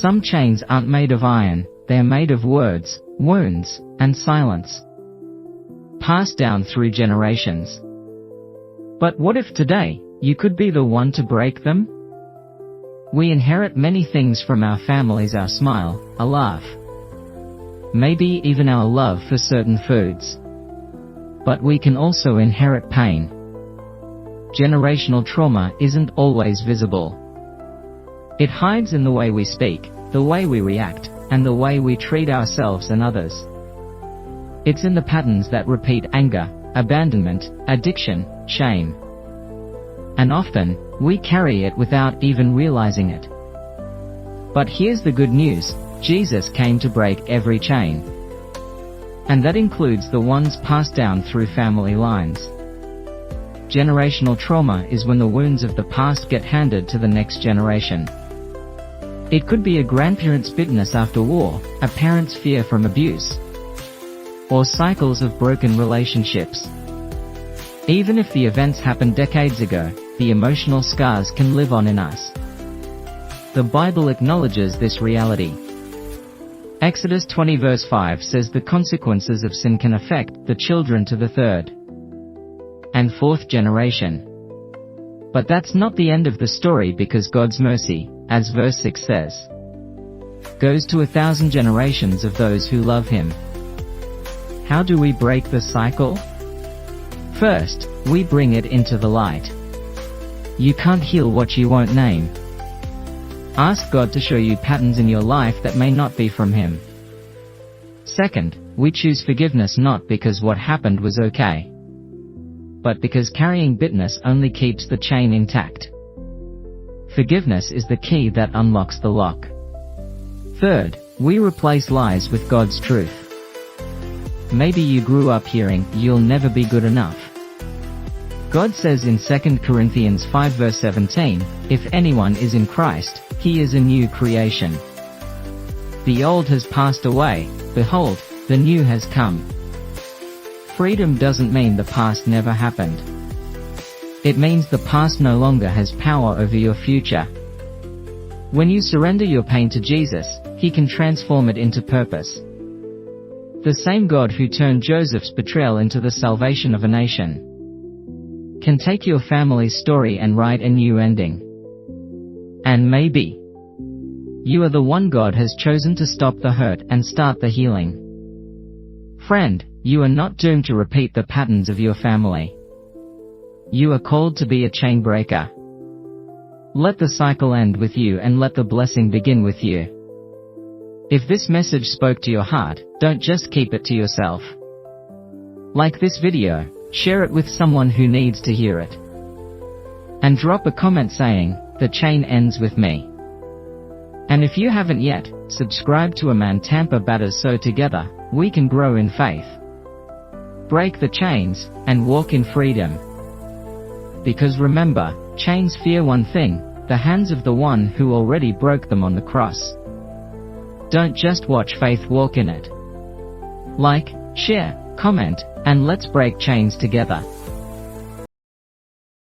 Some chains aren't made of iron, they're made of words, wounds, and silence. Passed down through generations. But what if today, you could be the one to break them? We inherit many things from our families: our smile, a laugh, maybe even our love for certain foods. But we can also inherit pain. Generational trauma isn't always visible. It hides in the way we speak, the way we react, and the way we treat ourselves and others. It's in the patterns that repeat: anger, abandonment, addiction, shame. And often, we carry it without even realizing it. But here's the good news: Jesus came to break every chain. And that includes the ones passed down through family lines. Generational trauma is when the wounds of the past get handed to the next generation. It could be a grandparent's bitterness after war, a parent's fear from abuse, or cycles of broken relationships. Even if the events happened decades ago, the emotional scars can live on in us. The Bible acknowledges this reality. Exodus 20 verse 5 says the consequences of sin can affect the children to the third and fourth generation. But that's not the end of the story, because God's mercy, as verse 6 says, goes to 1,000 generations of those who love Him. How do we break the cycle? First, we bring it into the light. You can't heal what you won't name. Ask God to show you patterns in your life that may not be from Him. Second, we choose forgiveness not because what happened was okay, but because carrying bitterness only keeps the chain intact. Forgiveness is the key that unlocks the lock. Third, we replace lies with God's truth. Maybe you grew up hearing, "You'll never be good enough." God says in 2 Corinthians 5 verse 17, "If anyone is in Christ, he is a new creation. The old has passed away, behold, the new has come." Freedom doesn't mean the past never happened. It means the past no longer has power over your future. When you surrender your pain to Jesus, He can transform it into purpose. The same God who turned Joseph's betrayal into the salvation of a nation can take your family's story and write a new ending. And maybe you are the one God has chosen to stop the hurt and start the healing. Friend, you are not doomed to repeat the patterns of your family. You are called to be a chain breaker. Let the cycle end with you and let the blessing begin with you. If this message spoke to your heart, don't just keep it to yourself. Like this video, share it with someone who needs to hear it. And drop a comment saying, "The chain ends with me." And if you haven't yet, subscribe to Aman Tampa Batters so together, we can grow in faith, break the chains, and walk in freedom. Because remember, chains fear one thing: the hands of the one who already broke them on the cross. Don't just watch faith, walk in it. Like, share, comment, and let's break chains together.